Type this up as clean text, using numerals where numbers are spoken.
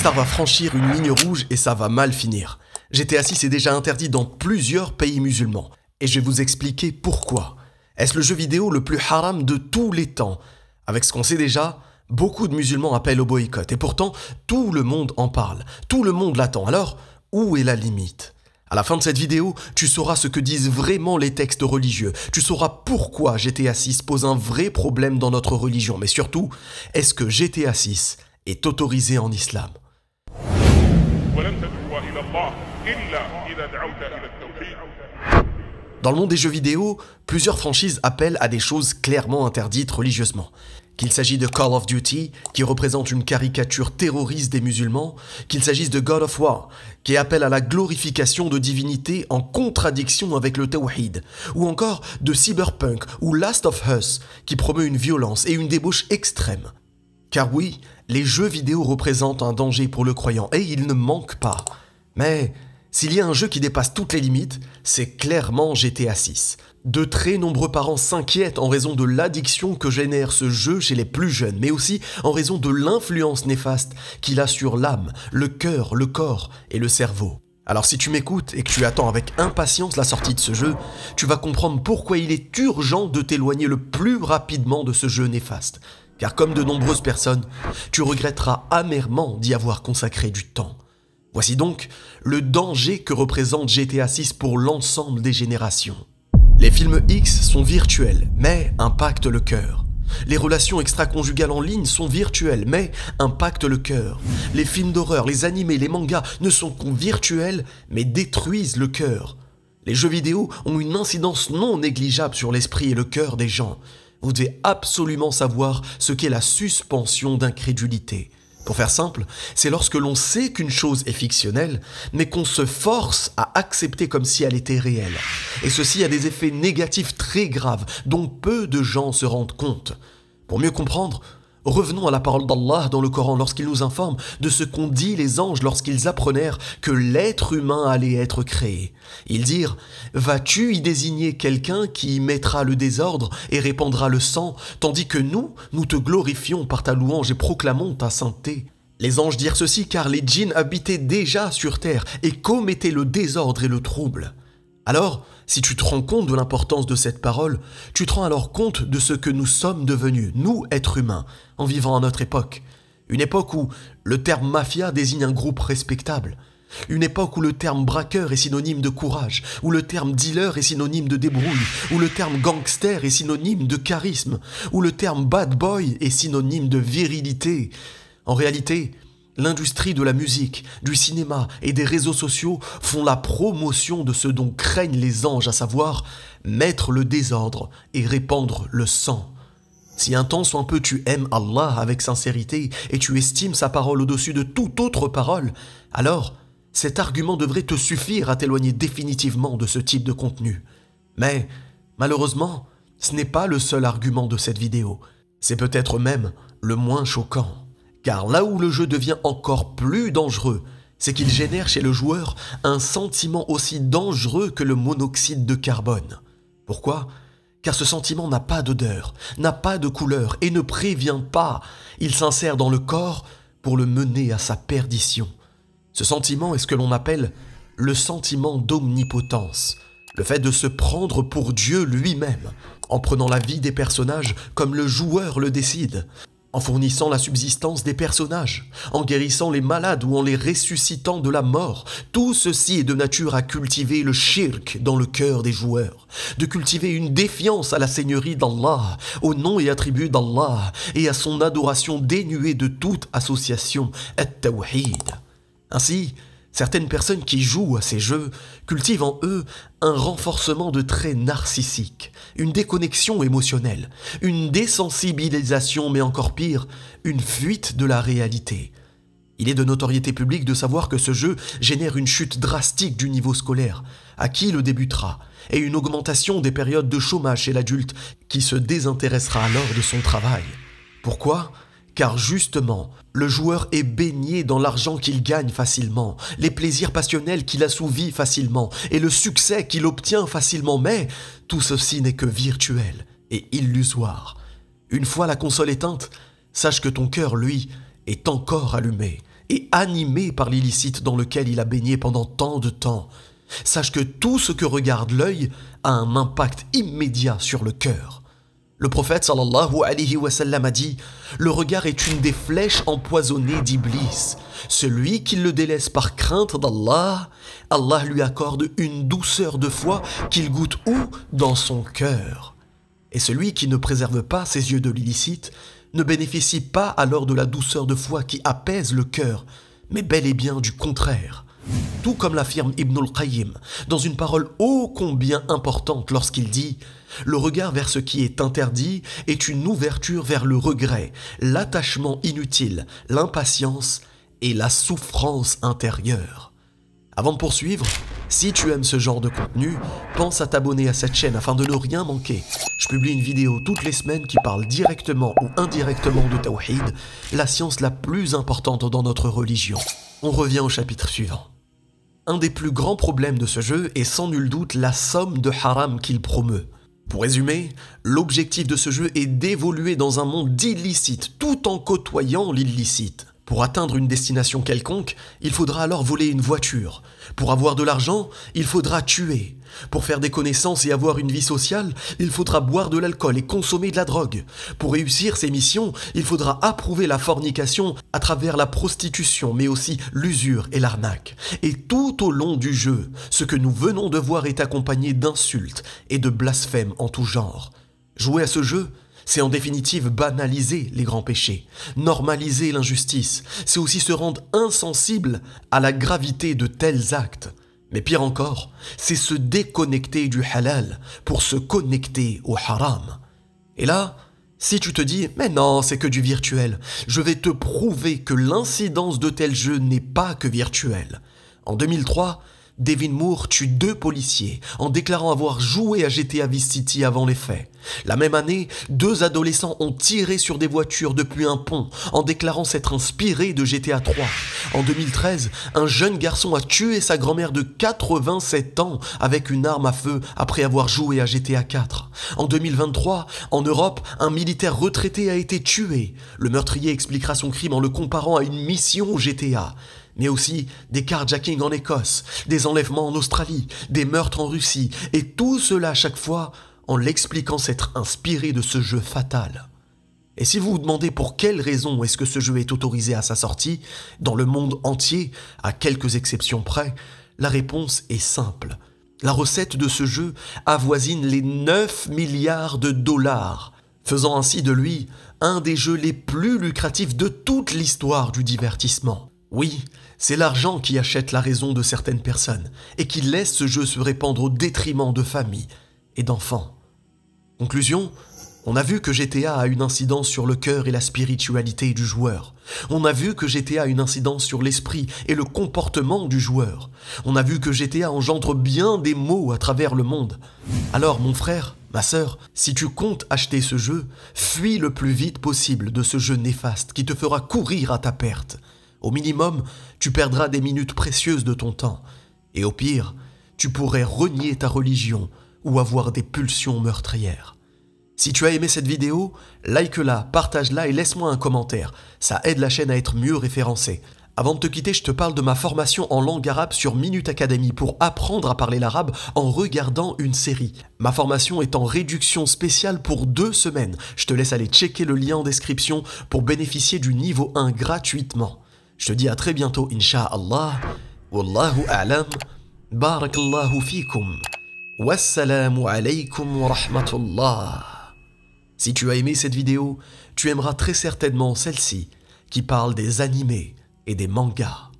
Rockstar va franchir une ligne rouge et ça va mal finir. GTA 6 est déjà interdit dans plusieurs pays musulmans. Et je vais vous expliquer pourquoi. Est-ce le jeu vidéo le plus haram de tous les temps? Avec ce qu'on sait déjà, beaucoup de musulmans appellent au boycott. Et pourtant, tout le monde en parle. Tout le monde l'attend. Alors, où est la limite? À la fin de cette vidéo, tu sauras ce que disent vraiment les textes religieux. Tu sauras pourquoi GTA 6 pose un vrai problème dans notre religion. Mais surtout, est-ce que GTA 6 est autorisé en islam? Dans le monde des jeux vidéo, plusieurs franchises appellent à des choses clairement interdites religieusement. Qu'il s'agisse de Call of Duty, qui représente une caricature terroriste des musulmans, qu'il s'agisse de God of War, qui appelle à la glorification de divinités en contradiction avec le tawhid, ou encore de Cyberpunk ou Last of Us, qui promeut une violence et une débauche extrême. Car oui, les jeux vidéo représentent un danger pour le croyant, et il ne manque pas. Mais s'il y a un jeu qui dépasse toutes les limites, c'est clairement GTA 6. De très nombreux parents s'inquiètent en raison de l'addiction que génère ce jeu chez les plus jeunes, mais aussi en raison de l'influence néfaste qu'il a sur l'âme, le cœur, le corps et le cerveau. Alors si tu m'écoutes et que tu attends avec impatience la sortie de ce jeu, tu vas comprendre pourquoi il est urgent de t'éloigner le plus rapidement de ce jeu néfaste. Car comme de nombreuses personnes, tu regretteras amèrement d'y avoir consacré du temps. Voici donc le danger que représente GTA 6 pour l'ensemble des générations. Les films X sont virtuels, mais impactent le cœur. Les relations extra-conjugales en ligne sont virtuelles, mais impactent le cœur. Les films d'horreur, les animés, les mangas ne sont qu'en virtuels, mais détruisent le cœur. Les jeux vidéo ont une incidence non négligeable sur l'esprit et le cœur des gens. Vous devez absolument savoir ce qu'est la suspension d'incrédulité. Pour faire simple, c'est lorsque l'on sait qu'une chose est fictionnelle, mais qu'on se force à accepter comme si elle était réelle. Et ceci a des effets négatifs très graves, dont peu de gens se rendent compte. Pour mieux comprendre, revenons à la parole d'Allah dans le Coran lorsqu'il nous informe de ce qu'ont dit les anges lorsqu'ils apprenèrent que l'être humain allait être créé. Ils dirent « Vas-tu y désigner quelqu'un qui y mettra le désordre et répandra le sang, tandis que nous te glorifions par ta louange et proclamons ta sainteté ?» Les anges dirent ceci car les djinns habitaient déjà sur terre et commettaient le désordre et le trouble. Alors, si tu te rends compte de l'importance de cette parole, tu te rends alors compte de ce que nous sommes devenus, nous, êtres humains, en vivant à notre époque. Une époque où le terme mafia désigne un groupe respectable. Une époque où le terme braqueur est synonyme de courage, où le terme dealer est synonyme de débrouille, où le terme gangster est synonyme de charisme, où le terme bad boy est synonyme de virilité. En réalité, l'industrie de la musique, du cinéma et des réseaux sociaux font la promotion de ce dont craignent les anges, à savoir mettre le désordre et répandre le sang. Si un tant soit peu tu aimes Allah avec sincérité et tu estimes sa parole au-dessus de toute autre parole, alors cet argument devrait te suffire à t'éloigner définitivement de ce type de contenu. Mais malheureusement, ce n'est pas le seul argument de cette vidéo. C'est peut-être même le moins choquant. Car là où le jeu devient encore plus dangereux, c'est qu'il génère chez le joueur un sentiment aussi dangereux que le monoxyde de carbone. Pourquoi? Car ce sentiment n'a pas d'odeur, n'a pas de couleur et ne prévient pas. Il s'insère dans le corps pour le mener à sa perdition. Ce sentiment est ce que l'on appelle le sentiment d'omnipotence, le fait de se prendre pour Dieu lui-même, en prenant la vie des personnages comme le joueur le décide, en fournissant la subsistance des personnages, en guérissant les malades ou en les ressuscitant de la mort. Tout ceci est de nature à cultiver le shirk dans le cœur des joueurs, de cultiver une défiance à la seigneurie d'Allah, au nom et attributs d'Allah, et à son adoration dénuée de toute association, at-tawhid. Ainsi, certaines personnes qui jouent à ces jeux cultivent en eux un renforcement de traits narcissiques, une déconnexion émotionnelle, une désensibilisation, mais encore pire, une fuite de la réalité. Il est de notoriété publique de savoir que ce jeu génère une chute drastique du niveau scolaire, à qui le débutera, et une augmentation des périodes de chômage chez l'adulte qui se désintéressera alors de son travail. Pourquoi ? Car justement, le joueur est baigné dans l'argent qu'il gagne facilement, les plaisirs passionnels qu'il assouvit facilement et le succès qu'il obtient facilement. Mais tout ceci n'est que virtuel et illusoire. Une fois la console éteinte, sache que ton cœur, lui, est encore allumé et animé par l'illicite dans lequel il a baigné pendant tant de temps, sache que tout ce que regarde l'œil a un impact immédiat sur le cœur. Le prophète sallallahu alayhi wa sallam a dit « Le regard est une des flèches empoisonnées d'Iblis. Celui qui le délaisse par crainte d'Allah, Allah lui accorde une douceur de foi qu'il goûte où? Dans son cœur. Et celui qui ne préserve pas ses yeux de l'illicite ne bénéficie pas alors de la douceur de foi qui apaise le cœur, mais bel et bien du contraire. » Tout comme l'affirme Ibn al-Qayyim dans une parole ô combien importante lorsqu'il dit « Le regard vers ce qui est interdit est une ouverture vers le regret, l'attachement inutile, l'impatience et la souffrance intérieure. » Avant de poursuivre, si tu aimes ce genre de contenu, pense à t'abonner à cette chaîne afin de ne rien manquer. Je publie une vidéo toutes les semaines qui parle directement ou indirectement de Tawhid, la science la plus importante dans notre religion. On revient au chapitre suivant. Un des plus grands problèmes de ce jeu est sans nul doute la somme de haram qu'il promeut. Pour résumer, l'objectif de ce jeu est d'évoluer dans un monde d'illicite tout en côtoyant l'illicite. Pour atteindre une destination quelconque, il faudra alors voler une voiture. Pour avoir de l'argent, il faudra tuer. Pour faire des connaissances et avoir une vie sociale, il faudra boire de l'alcool et consommer de la drogue. Pour réussir ces missions, il faudra approuver la fornication à travers la prostitution, mais aussi l'usure et l'arnaque. Et tout au long du jeu, ce que nous venons de voir est accompagné d'insultes et de blasphèmes en tout genre. Jouer à ce jeu, c'est en définitive banaliser les grands péchés, normaliser l'injustice. C'est aussi se rendre insensible à la gravité de tels actes. Mais pire encore, c'est se déconnecter du halal pour se connecter au haram. Et là, si tu te dis « Mais non, c'est que du virtuel », je vais te prouver que l'incidence de tels jeux n'est pas que virtuelle. En 2003, Devin Moore tue 2 policiers en déclarant avoir joué à GTA Vice City avant les faits. La même année, 2 adolescents ont tiré sur des voitures depuis un pont en déclarant s'être inspirés de GTA 3. En 2013, un jeune garçon a tué sa grand-mère de 87 ans avec une arme à feu après avoir joué à GTA 4. En 2023, en Europe, un militaire retraité a été tué. Le meurtrier expliquera son crime en le comparant à une mission GTA. Mais aussi des carjackings en Écosse, des enlèvements en Australie, des meurtres en Russie, et tout cela à chaque fois en l'expliquant s'être inspiré de ce jeu fatal. Et si vous vous demandez pour quelle raison est-ce que ce jeu est autorisé à sa sortie, dans le monde entier, à quelques exceptions près, la réponse est simple. La recette de ce jeu avoisine les 9 milliards de dollars, faisant ainsi de lui un des jeux les plus lucratifs de toute l'histoire du divertissement. Oui, c'est l'argent qui achète la raison de certaines personnes et qui laisse ce jeu se répandre au détriment de familles et d'enfants. Conclusion, on a vu que GTA a une incidence sur le cœur et la spiritualité du joueur. On a vu que GTA a une incidence sur l'esprit et le comportement du joueur. On a vu que GTA engendre bien des maux à travers le monde. Alors mon frère, ma sœur, si tu comptes acheter ce jeu, fuis le plus vite possible de ce jeu néfaste qui te fera courir à ta perte. Au minimum, tu perdras des minutes précieuses de ton temps. Et au pire, tu pourrais renier ta religion ou avoir des pulsions meurtrières. Si tu as aimé cette vidéo, like-la, partage-la et laisse-moi un commentaire. Ça aide la chaîne à être mieux référencée. Avant de te quitter, je te parle de ma formation en langue arabe sur Minute Academy pour apprendre à parler l'arabe en regardant une série. Ma formation est en réduction spéciale pour 2 semaines. Je te laisse aller checker le lien en description pour bénéficier du niveau 1 gratuitement. Je te dis à très bientôt, Inch'Allah. Wallahu a'lam. Barakallahu fikum. Wassalamu alaykum wa rahmatullah. Si tu as aimé cette vidéo, tu aimeras très certainement celle-ci qui parle des animés et des mangas.